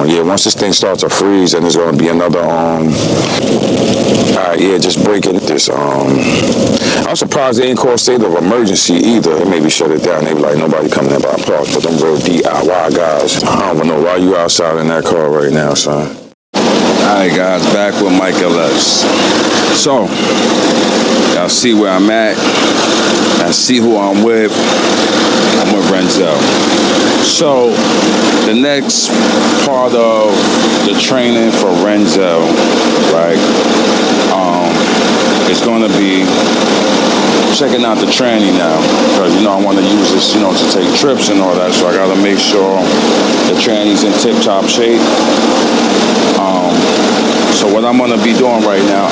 Yeah, once this thing starts to freeze, then there's going to be another, yeah, just breaking this, I'm surprised they ain't call state of emergency either. They maybe shut it down. They be like, nobody coming in by parks, but them real DIY guys, I don't know why you outside in that car right now, son. Alright guys, back with Mike LS. So, y'all see where I'm at. Y'all see who I'm with. I'm with Renzel. So, the next part of the training for Renzel, right, is going to be checking out the tranny now. Because, you know, I want to use this, you know, to take trips and all that. So I got to make sure the tranny's in tip-top shape. So what I'm going to be doing right now,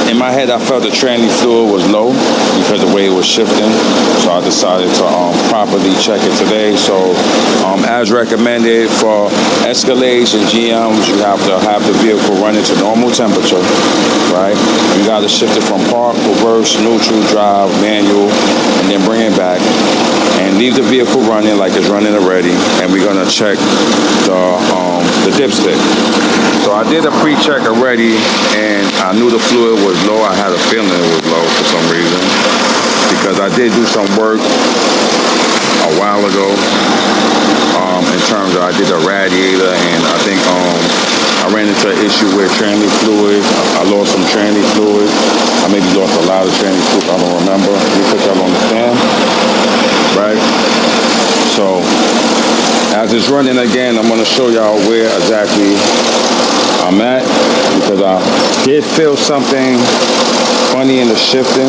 in my head I felt the tranny fluid was low because of the way it was shifting. So I decided to properly check it today. So as recommended for Escalades and GMs, you have to have the vehicle running to normal temperature, right? You got to shift it from park, reverse, neutral, drive, manual, and then bring it back. And leave the vehicle running like it's running already. And we're going to check the dipstick. So I did a pre-check already, and I knew the fluid was low. I had a feeling it was low for some reason, because I did do some work a while ago in terms of I did a radiator, and I think I ran into an issue with tranny fluid. I lost some tranny fluid. I maybe lost a lot of tranny fluid. I don't remember. You put that on the stand, right? So as it's running again, I'm going to show y'all where exactly I'm at, because I did feel something funny in the shifting.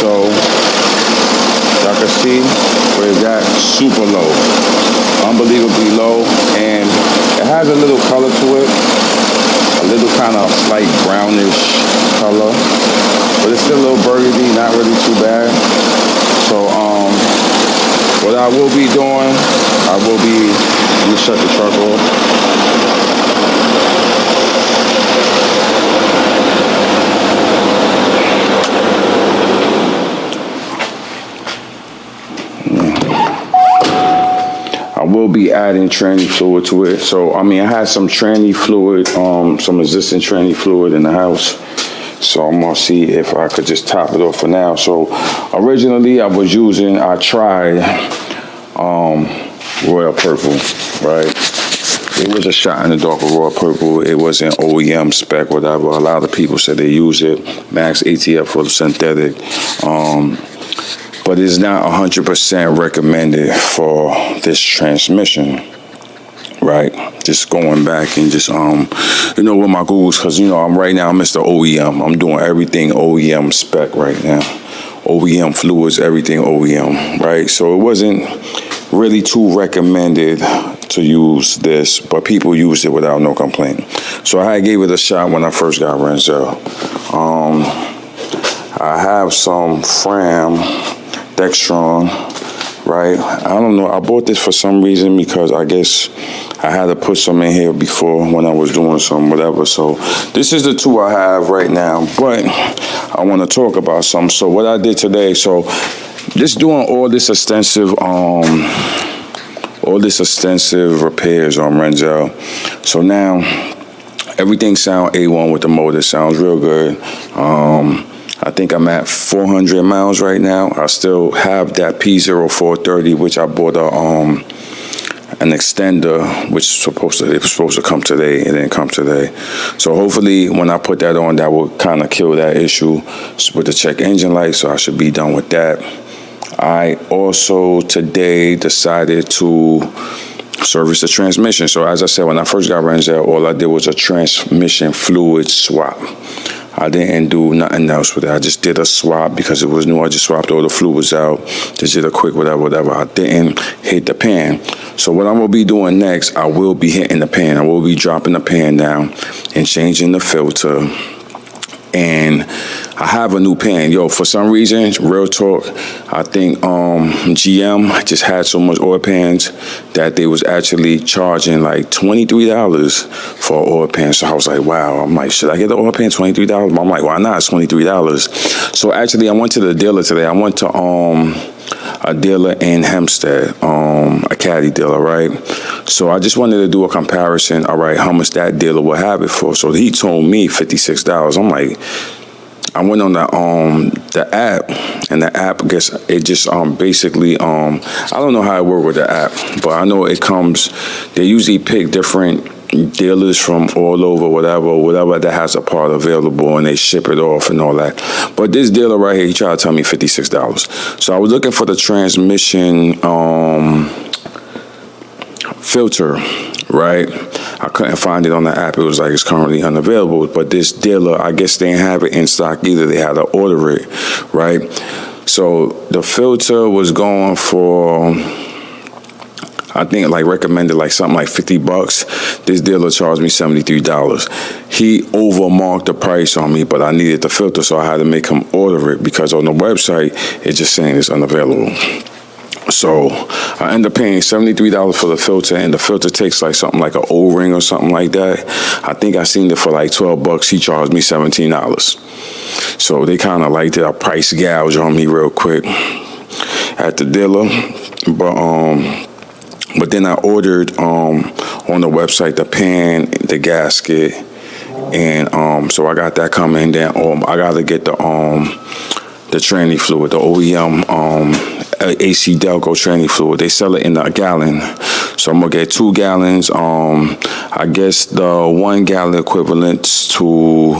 So y'all can see where it got super low, unbelievably low, and it has a little color to it, a little kind of slight brownish color, but it's still a little burgundy, not really too bad. So what I will be doing, let me shut the truck off. I will be adding tranny fluid to it. So, I mean, I had some tranny fluid, some existing tranny fluid in the house. So I'm gonna see if I could just top it off for now. So originally I tried Royal Purple, right? It was a shot in the dark with Royal Purple. It wasn't OEM spec, whatever. A lot of people said they use it. Max ATF for the synthetic. But it's not 100% recommended for this transmission, right? Just going back and just, you know, with my Googles, because, you know, I'm Mr. OEM. I'm doing everything OEM spec right now. OEM fluids, everything OEM, right? So it wasn't really too recommended to use this, but people used it without no complaint. So I gave it a shot when I first got Renzel. I have some Fram Dextron, right? I don't know. I bought this for some reason because I guess I had to put some in here before when I was doing some whatever. So this is the two I have right now, but I want to talk about some. So what I did today, so just doing all this extensive repairs on Renzel. So now everything sounds A1 with the motor. Sounds real good. I think I'm at 400 miles right now. I still have that P0430, which I bought an extender, which it was supposed to come today. It didn't come today. So hopefully when I put that on, that will kind of kill that issue with the check engine light. So I should be done with that. I also today decided to service the transmission. So as I said, when I first got Renzel, all I did was a transmission fluid swap. I didn't do nothing else with it. I just did a swap because it was new. I just swapped all the fluids out. Just did a quick whatever. I didn't hit the pan. So what I'm going to be doing next, I will be hitting the pan. I will be dropping the pan down and changing the filter. And I have a new pan. Yo, for some reason, real talk, I think GM just had so much oil pans that they was actually charging like $23 for an oil pan. So I was like, wow. I'm like, should I get the oil pan, $23? But I'm like, why not? It's $23. So actually, I went to the dealer today. I went to a dealer in Hempstead, a Caddy dealer, right? So I just wanted to do a comparison. All right, how much that dealer will have it for? So he told me $56. I'm like, I went on the app, and the app, I guess it just basically I don't know how it works with the app, but I know it comes. They usually pick different dealers from all over, whatever that has a part available, and they ship it off and all that. But this dealer right here, he tried to tell me $56. So I was looking for the transmission filter, right? I couldn't find it on the app. It was like it's currently unavailable. But this dealer, I guess they didn't have it in stock either. They had to order it, right? So the filter was going for, I think, like recommended like something like $50. This dealer charged me $73. He overmarked the price on me, but I needed the filter, so I had to make him order it because on the website it's just saying it's unavailable. So I ended up paying $73 for the filter, and the filter takes like something like an O-ring or something like that. I think I seen it for like $12. He charged me $17. So they kind of like did a price gouge on me real quick at the dealer. But then I ordered on the website the pan, the gasket, and so I got that coming. Then I got to get the tranny fluid, the OEM AC Delco tranny fluid. They sell it in a gallon, so I'm gonna get 2 gallons. I guess the 1 gallon equivalent to,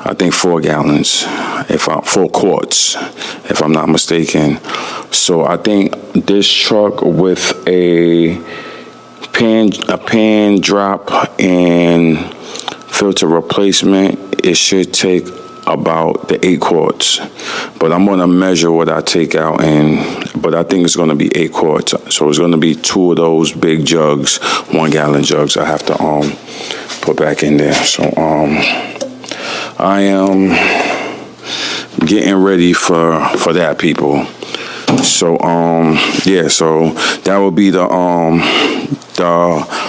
I think, 4 gallons, 4 quarts, if I'm not mistaken. So I think this truck with a pan drop and filter replacement, it should take about the 8 quarts. But I'm gonna measure what I take out, but I think it's gonna be 8 quarts. So it's gonna be 2 of those big jugs, 1 gallon jugs I have to put back in there. So I am getting ready for that, people. So yeah, so that will be the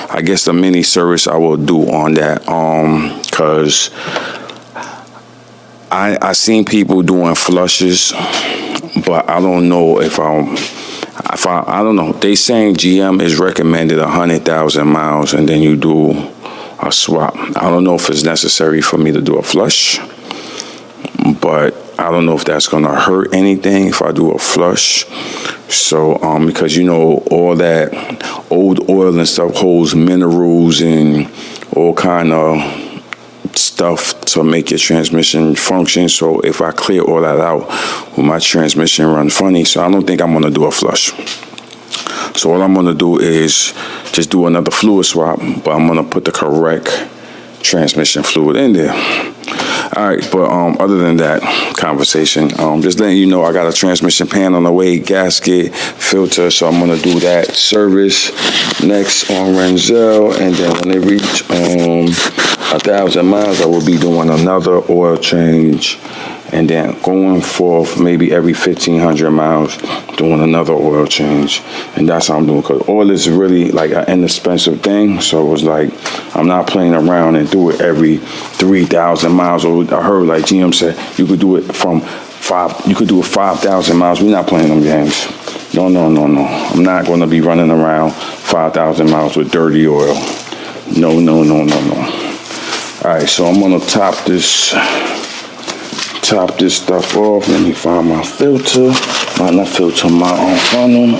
I guess the mini service I will do on that, cause I seen people doing flushes, but I don't know if I don't know. They saying GM is recommended 100,000 miles, and then you do a swap. I don't know if it's necessary for me to do a flush, but I don't know if that's gonna hurt anything if I do a flush. So because you know all that old oil and stuff holds minerals and all kind of stuff to make your transmission function. So if I clear all that out, will my transmission run funny? So I don't think I'm gonna do a flush. So all I'm gonna do is just do another fluid swap, but I'm gonna put the correct transmission fluid in there. All right, but other than that conversation, just letting you know I got a transmission pan on the way, gasket, filter, so I'm gonna do that service next on Renzel, and then when they reach 1,000 miles, I will be doing another oil change, and then going forth maybe every 1,500 miles doing another oil change. And that's how I'm doing, because oil is really like an inexpensive thing. So it was like I'm not playing around and do it every 3,000 miles. Or I heard like GM said you could do it from 5,000 miles. We're not playing them games. No. I'm not going to be running around 5,000 miles with dirty oil. No. All right, so I'm gonna top this stuff off. Let me find my filter. Not filter, my funnel.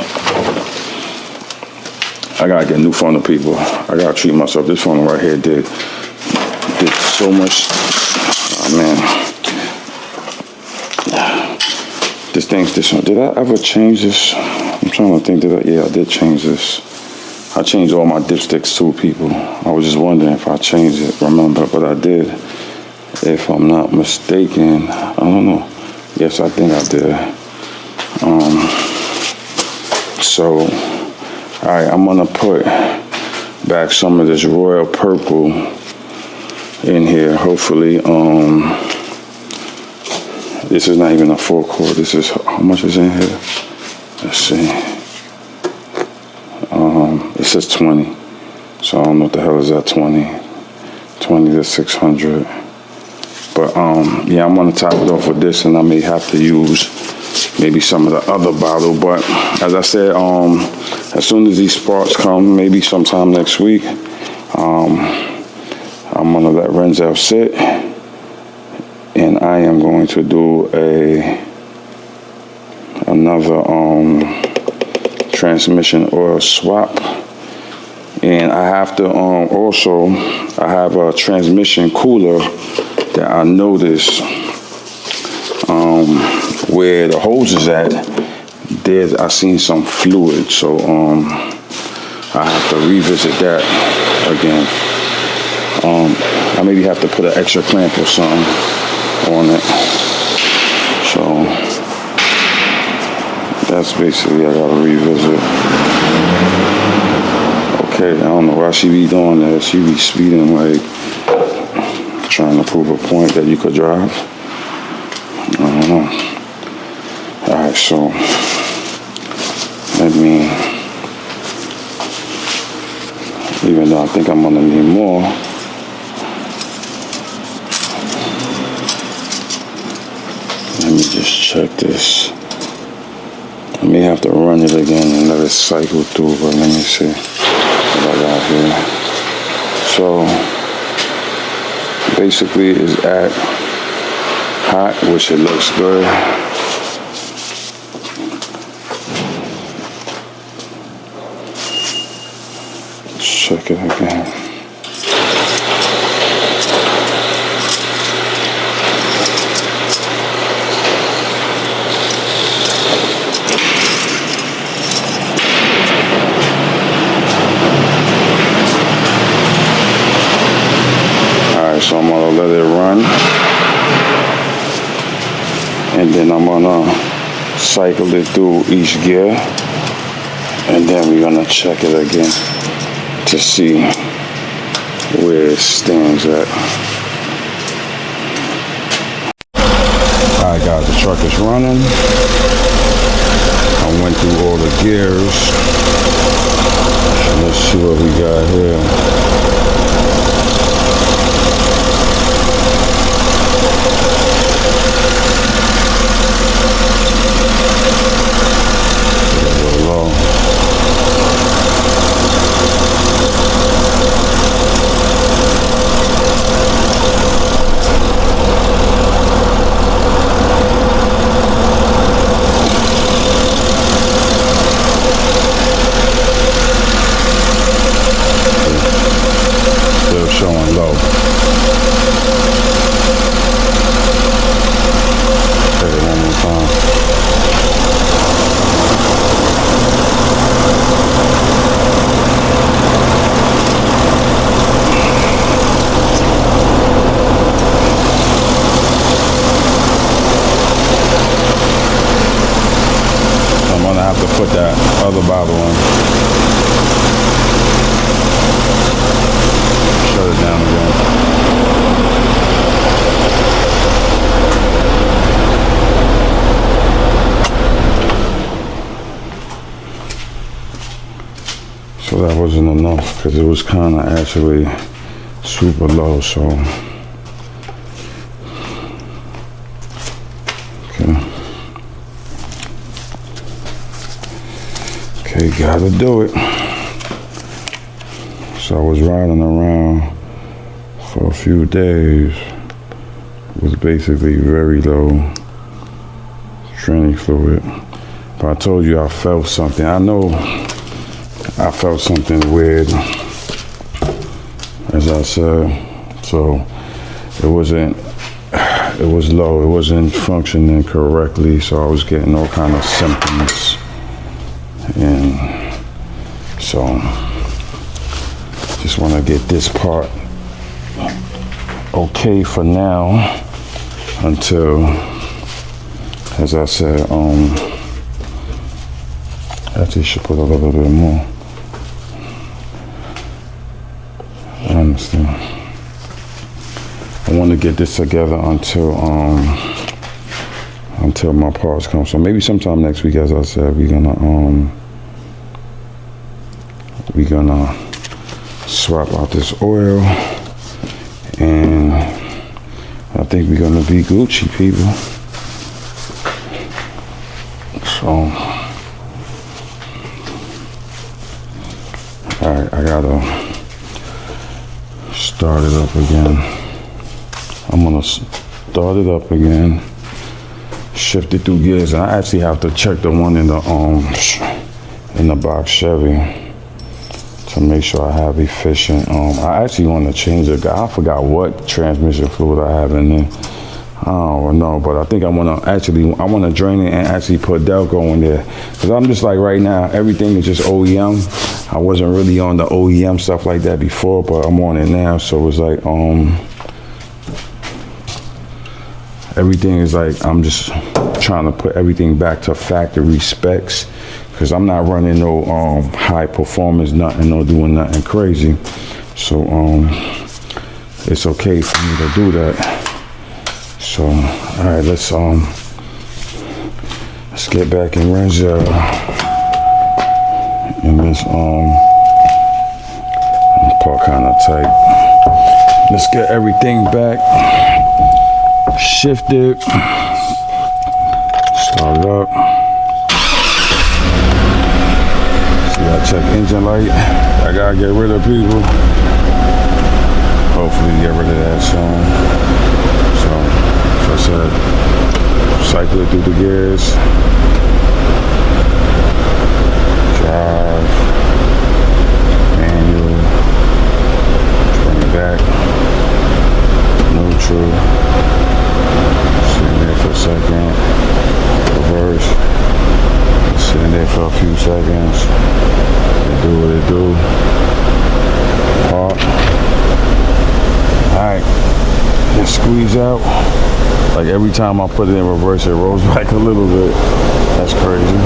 I gotta get a new funnel, people. I gotta treat myself. This funnel right here did so much. Oh man, this one. Did I ever change this? I'm trying to think. Yeah, I did change this. I changed all my dipsticks too, people. I was just wondering if I changed it, remember, but I did. If I'm not mistaken, I don't know. Yes, I think I did. So, all right, I'm gonna put back some of this royal purple in here. Hopefully, this is not even a 4 quart. This is, how much is in here? Let's see. It says 20. So I don't know what the hell is that, 20 to 600. But yeah, I'm gonna top it off with this, and I may have to use maybe some of the other bottle. But as I said, as soon as these sparks come, maybe sometime next week, I'm gonna let Renzel sit, and I am going to do another transmission oil swap. And I have to also, I have a transmission cooler that I noticed where the hose is at. I seen some fluid, so I have to revisit that again. I maybe have to put an extra clamp or something on it. So that's basically I gotta revisit. Okay, I don't know why she be doing that. She be speeding like trying to prove a point that you could drive. I don't know. Alright, so let me, even though I think I'm gonna need more, let me just check this. I may have to run it again and let it cycle through, but let me see what I got here. So basically it's at hot, which it looks good. Check it again. So I'm gonna let it run, and then I'm gonna cycle it through each gear, and then we're gonna check it again to see where it stands at. Alright guys, the truck is running. I went through all the gears. So let's see what we got here. Showing low. Check it one more time. I'm gonna have to put that other bottle in. Shut it down again. So that wasn't enough because it was kind of actually super low. So okay, gotta do it. So I was riding around for a few days with basically very low training fluid. But I told you I felt something. I know I felt something weird, as I said. So it was low. It wasn't functioning correctly. So I was getting all kind of symptoms. And so just want to get this part okay for now until, as I said, actually should put a little bit more. I understand. I want to get this together until my parts come. So maybe sometime next week, as I said, we're gonna swap out this oil, and I think we're gonna be Gucci, people. So, all right, I gotta start it up again. I'm gonna start it up again, shift it through gears, and I actually have to check the one in the box Chevy to make sure I have efficient. I actually want to change the guy. I forgot what transmission fluid I have in there. I don't know, but I think I want to drain it and actually put Delco in there, because I'm just like, right now everything is just OEM. I wasn't really on the OEM stuff like that before, but I'm on it now. So it's like everything is like, I'm just trying to put everything back to factory specs, because I'm not running no high performance, nothing, no doing nothing crazy. So it's okay for me to do that. So all right, let's get back in Renzo in this part kind of tight. Let's get everything back, shift it, start it up. See, I check engine light. I gotta get rid of people. Hopefully get rid of that soon. So I said, cycle it through the gears. Drive, manual, bring it back, neutral, sitting there for a second, reverse, sitting there for a few seconds, they do what they do, park, alright, just squeeze out. Like every time I put it in reverse, it rolls back a little bit. That's crazy.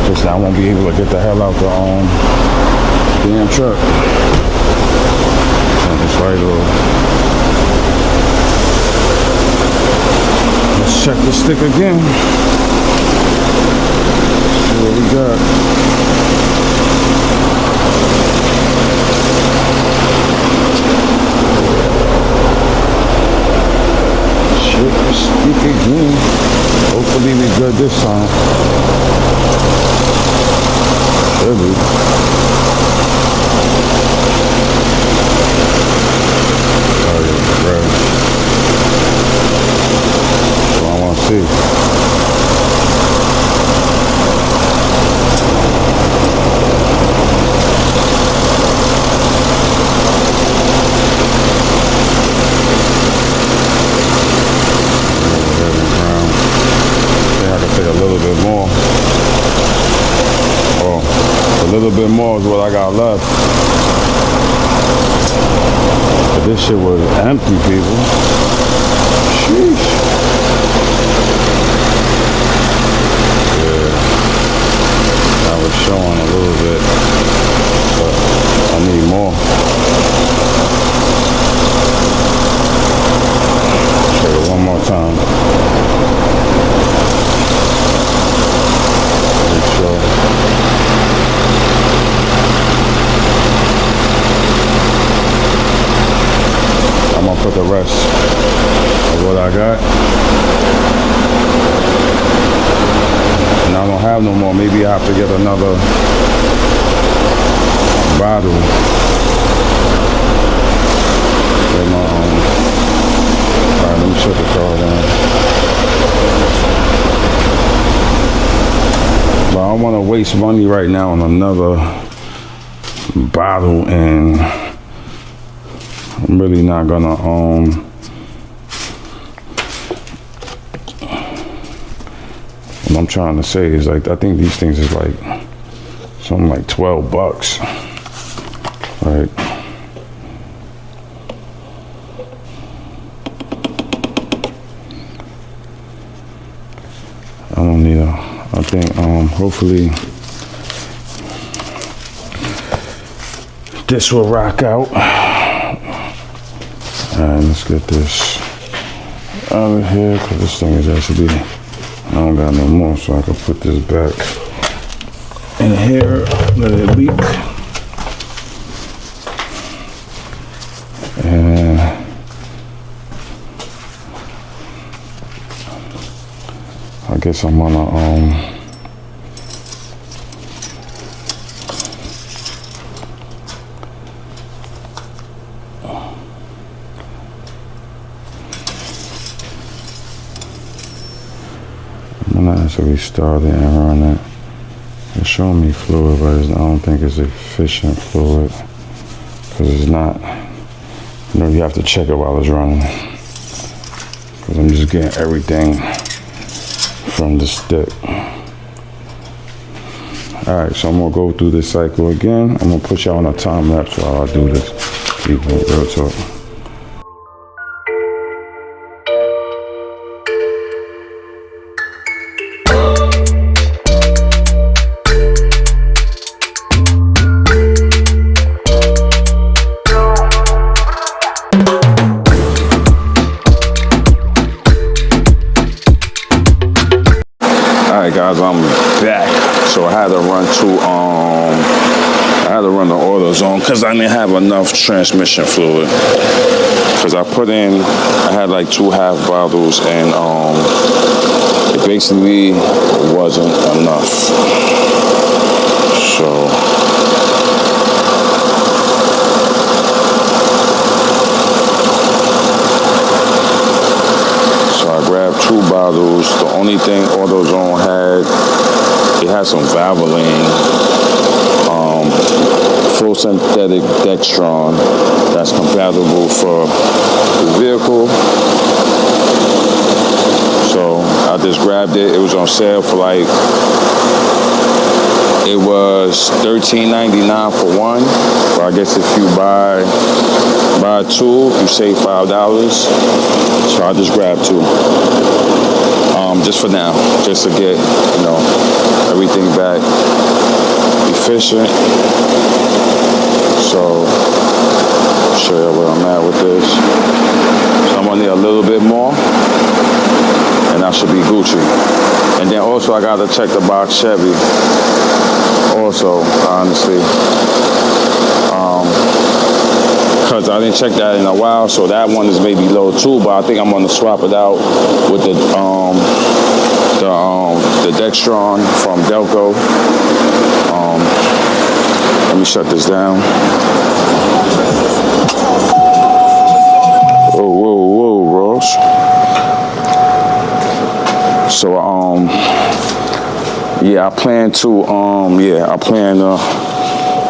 Just I won't be able to get the hell out the damn truck. Turn this right off. Let's check the stick again. See what we got. Speak again. Hopefully we good this time. Should be. Oh yeah, right. That's what I want to see. A little bit more is what I got left. But this shit was empty, people. Sheesh. Yeah. I was showing a little bit, but I need more. Show it one more time. Make sure. I'm gonna put the rest of what I got, and I don't have no more. Maybe I have to get another bottle. Get my alright, let me shut the car down. But I don't want to waste money right now on another bottle, and I'm really not gonna what I'm trying to say is, like, I think these things is like something like $12, right? I don't need I think hopefully this will rock out. And let's get this out of here, because this thing is actually, I don't got no more, so I can put this back in here, let it leak. And guess I'm gonna I'm gonna actually start it and run it. It's showing me fluid, but I don't think it's efficient fluid because it's not. You know, you have to check it while it's running because I'm just getting everything from the stick. All right, so I'm gonna go through this cycle again. I'm gonna put y'all on a time lapse while I do this. People, real talk. Guys, I'm back. So I had to run the oil zone because I didn't have enough transmission fluid. Because I had like 2 half bottles and it basically wasn't enough. So I grabbed 2 bottles. The only thing AutoZone it had some Valvoline, full synthetic dextron that's compatible for the vehicle. So I just grabbed it. It was on sale for it was $13.99 for 1. But I guess if you buy 2, you save $5. So I just grabbed 2. Just for now, just to get, everything back efficient. So, I'll show you where I'm at with this. So I'm gonna need a little bit more, and I should be Gucci. And then also I gotta check the box Chevy. Also, honestly, because I didn't check that in a while, so that one is maybe low too. But I think I'm gonna swap it out with the Dextron from Delco. Let me shut this down. Whoa, Ross. So I plan to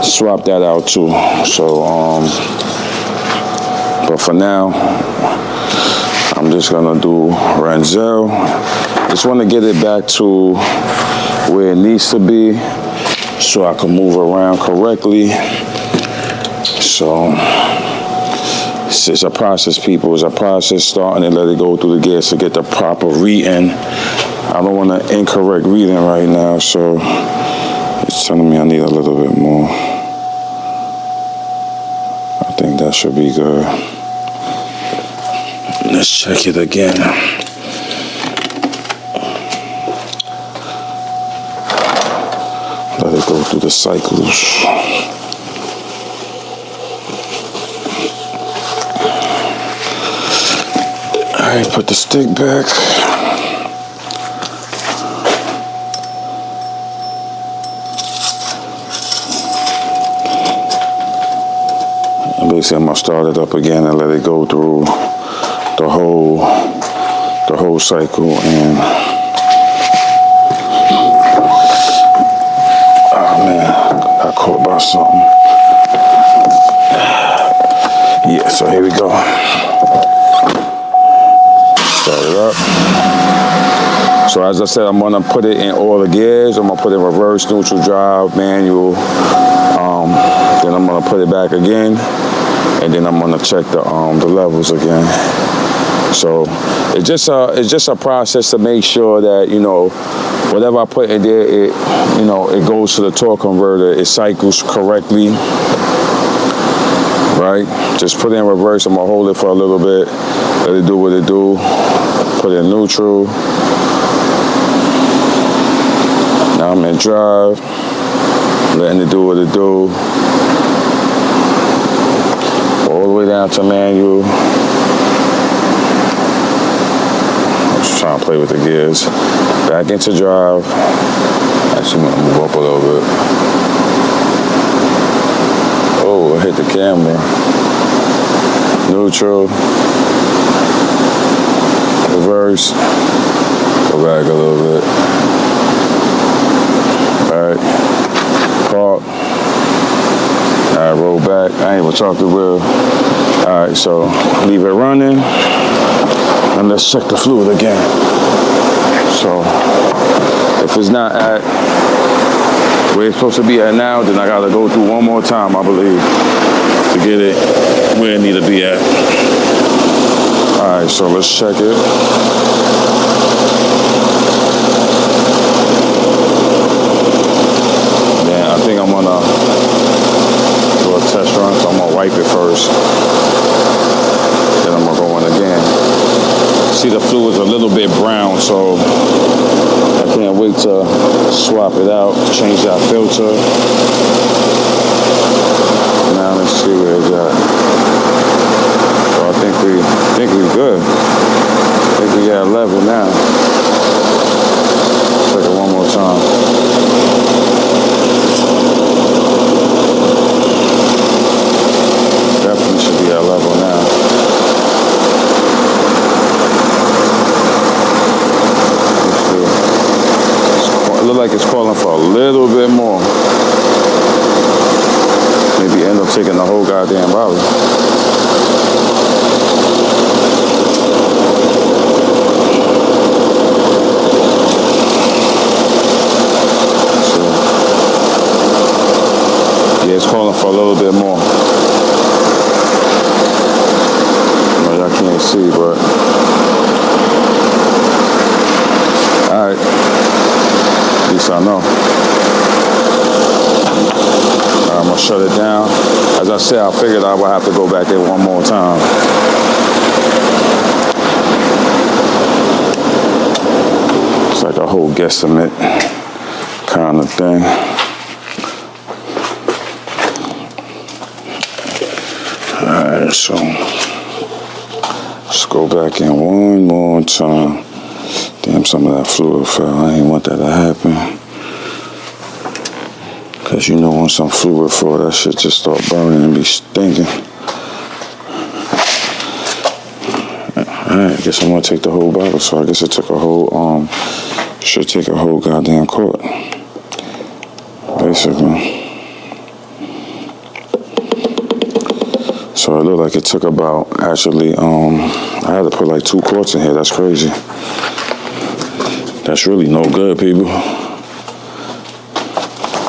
swap that out too. So but for now, I'm just gonna do Renzel. Just want to get it back to where it needs to be so I can move around correctly. So it's a process, people. It's a process, starting and let it go through the gears to get the proper reading. I don't want an incorrect reading right now, so it's telling me I need a little bit more. I think that should be good. Let's check it again. Let it go through the cycles. All right, put the stick back. And basically, I'm gonna start it up again and let it go through the whole cycle. And oh man, got caught by something. Yeah, so here we go. Start it up. So as I said, I'm gonna put it in all the gears. I'm gonna put it in reverse, neutral, drive, manual. Then I'm gonna put it back again, and then I'm gonna check the levels again. So it's just a process to make sure that whatever I put in there, it goes to the torque converter. It cycles correctly, right? Just put it in reverse. I'm gonna hold it for a little bit, let it do what it do. Put it in neutral. Now I'm in drive, letting it do what it do. All the way down to manual. I'm just trying to play with the gears. back into drive. Actually, I'm gonna move up a little bit. Oh, I hit the camera. Neutral. Reverse. Go back a little bit. Alright. Park. Alright, roll back. I ain't even talk the wheel. Alright, so leave it running. And let's check the fluid again. So if it's not at where it's supposed to be at now, then I gotta go through one more time, I believe, to get it where it need to be at. Alright, so let's check it. Then I think I'm gonna do a test run, so I'm gonna wipe it first. Then I'm gonna go in again. See, the fluid's a little bit brown, so I can't wait to swap it out, change that filter. Now let's see where it's at. So I think we good. I think we got level now. Check it one more time. Definitely should be at level now. It look like it's calling for a little bit more. Maybe end up taking the whole goddamn bottle. So, yeah, it's calling for a little bit more. No, y'all can't see, but all right. At least I know. I'm gonna shut it down. As I said, I figured I would have to go back there one more time. It's like a whole guesstimate kind of thing. Alright, so let's go back in one more time. Damn, some of that fluid fell. I ain't want that to happen. Cause you know when some fluid fall, that shit just start burning and be stinking. Alright, I guess I'm gonna take the whole bottle. So I guess it took a whole, should take a whole goddamn quart. Basically. So it looked like it took about, actually, I had to put like 2 quarts in here. That's crazy. That's really no good, people.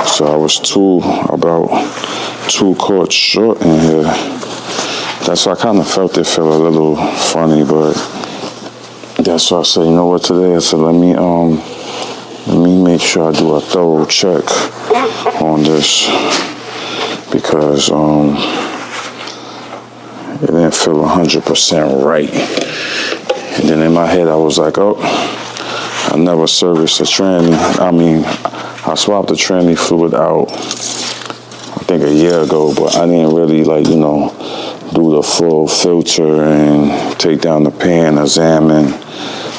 So I was about 2 quarts short in here. That's why I kind of felt it feel a little funny, but that's why I said, you know what, today I said, let me make sure I do a thorough check on this, because it didn't feel 100% right. And then in my head I was like, oh, I never serviced a tranny. I swapped the tranny fluid out, I think a year ago, but I didn't really do the full filter and take down the pan, examine.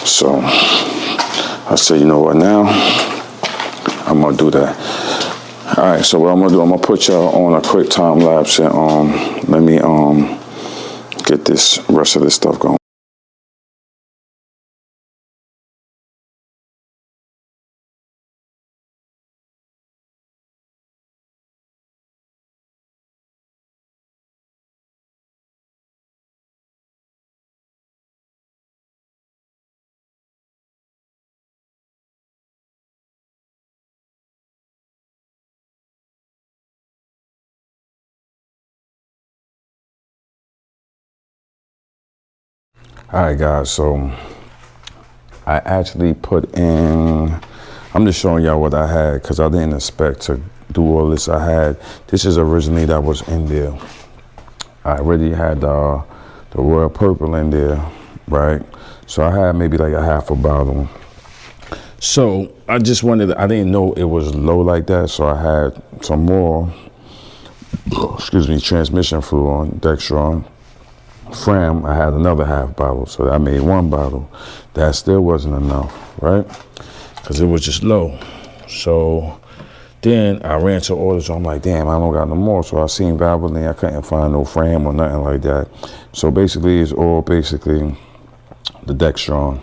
So I said, you know what, now I'm gonna do that. All right, so what I'm gonna do, I'm gonna put y'all on a quick time lapse and let me get this rest of this stuff going. All right, guys, so I actually put in, I'm just showing y'all what I had because I didn't expect to do all this. This is originally that was in there. I already had the royal purple in there, right? So I had maybe like a half a bottle. So I just wanted, I didn't know it was low like that, so I had some more, transmission fluid on, Dextron. Fram, I had another half bottle, so I made 1 bottle. That still wasn't enough, right? because it was just low. So then I ran to order, so I'm like, damn, I don't got no more. So I seen Valvoline, I couldn't find no frame or nothing like that. So basically it's all basically the Dextron.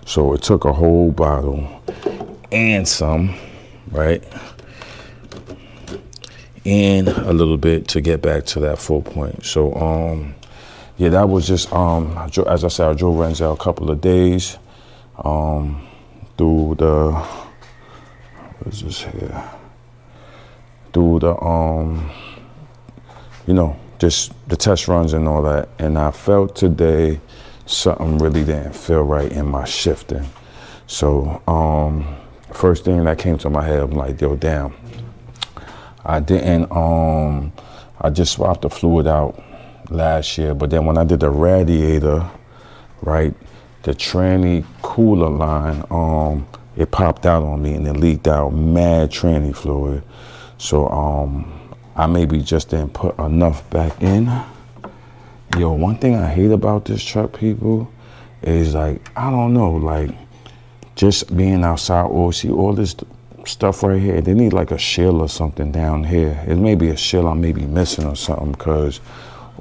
So it took a whole bottle and some, right? And a little bit to get back to that full point. So yeah, that was just as I said, I drove Renzel a couple of days through the what's this here? Through the you know, just the test runs and all that. And I felt today something really didn't feel right in my shifting. So first thing that came to my head, I'm like, yo, damn, I didn't I just swapped the fluid out last year, but then when I did the radiator, right, the tranny cooler line, it popped out on me and it leaked out mad tranny fluid. So I maybe just didn't put enough back in. Yo, one thing I hate about this truck, people, is like, I don't know, like just being outside or see all this stuff right here. They need like a shield or something down here. It may be a shield I may be missing or something, because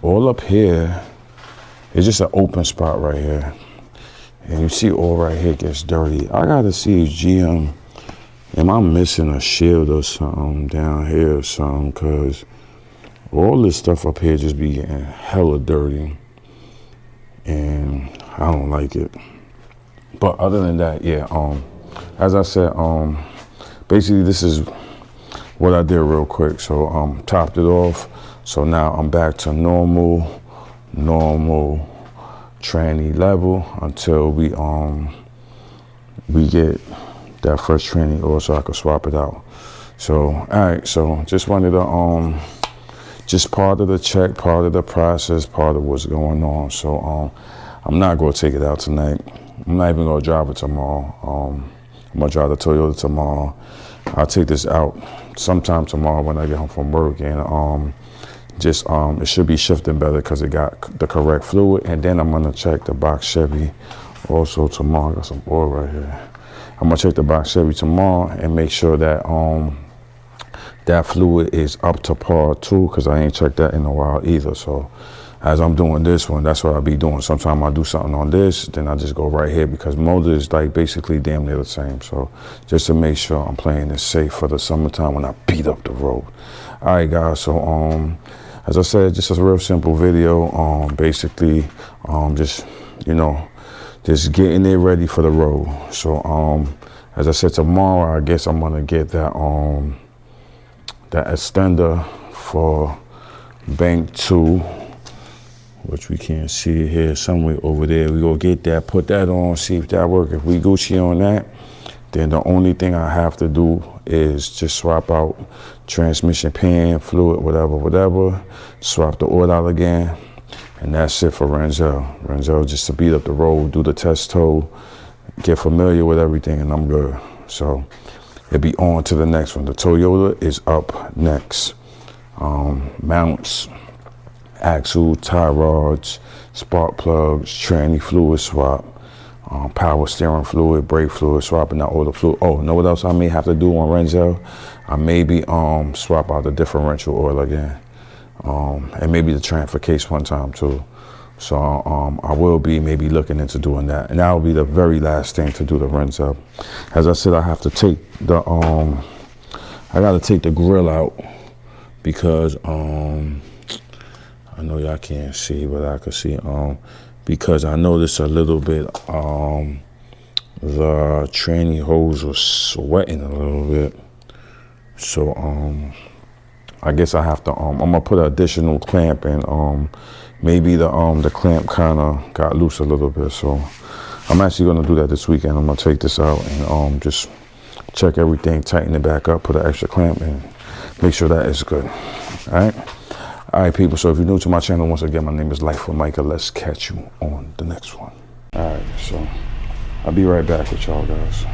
all up here is just an open spot right here. And you see all right here gets dirty. I gotta see GM, am I missing a shield or something down here or something? Because all this stuff up here just be getting hella dirty. And I don't like it. But other than that, yeah, as I said, basically this is what I did real quick. So topped it off. So now I'm back to normal tranny level until we get that first tranny oil so I can swap it out. So all right, so just wanted to just part of the check, part of the process, part of what's going on. So I'm not gonna take it out tonight. I'm not even gonna drive it tomorrow. I'm gonna drive the Toyota tomorrow. I'll take this out sometime tomorrow when I get home from work, and it should be shifting better because it got the correct fluid. And then I'm gonna check the box Chevy also tomorrow. I got some oil right here. I'm gonna check the box Chevy tomorrow and make sure that that fluid is up to par too, because I ain't checked that in a while either. So as I'm doing this one, that's what I'll be doing. Sometimes I do something on this, then I just go right here, because motor is like basically damn near the same. So just to make sure I'm playing this safe for the summertime when I beat up the road. All right, guys. So as I said, just a real simple video. Basically, just just getting it ready for the road. So as I said, tomorrow I guess I'm gonna get that that extender for bank 2, which we can't see here, somewhere over there. We go get that, put that on, see if that works. If we Gucci on that, then the only thing I have to do is just swap out transmission pan, fluid, whatever, swap the oil out again, and that's it for Renzel. Renzel just to beat up the road, do the test tow, get familiar with everything, and I'm good. So it'll be on to the next one. The Toyota is up next. Mounts, axle, tie rods, spark plugs, tranny fluid swap, power steering fluid, brake fluid, swapping out all the fluid. Oh, know what else I may have to do on Renzel? I maybe swap out the differential oil again, and maybe the transfer case one time too. So I will be maybe looking into doing that, and that will be the very last thing to do the Renzel. As I said, I have to take the I got to take the grill out, because I know y'all can't see, but I can see because I noticed a little bit the tranny hose was sweating a little bit. So I guess I have to I'm gonna put an additional clamp in. Maybe the clamp kind of got loose a little bit, so I'm actually gonna do that this weekend. I'm gonna take this out and just check everything, tighten it back up, put an extra clamp in, make sure that is good. All right, people, so if you're new to my channel, once again, my name is Life with Micah. Let's catch you on the next one. All right, so I'll be right back with y'all, guys.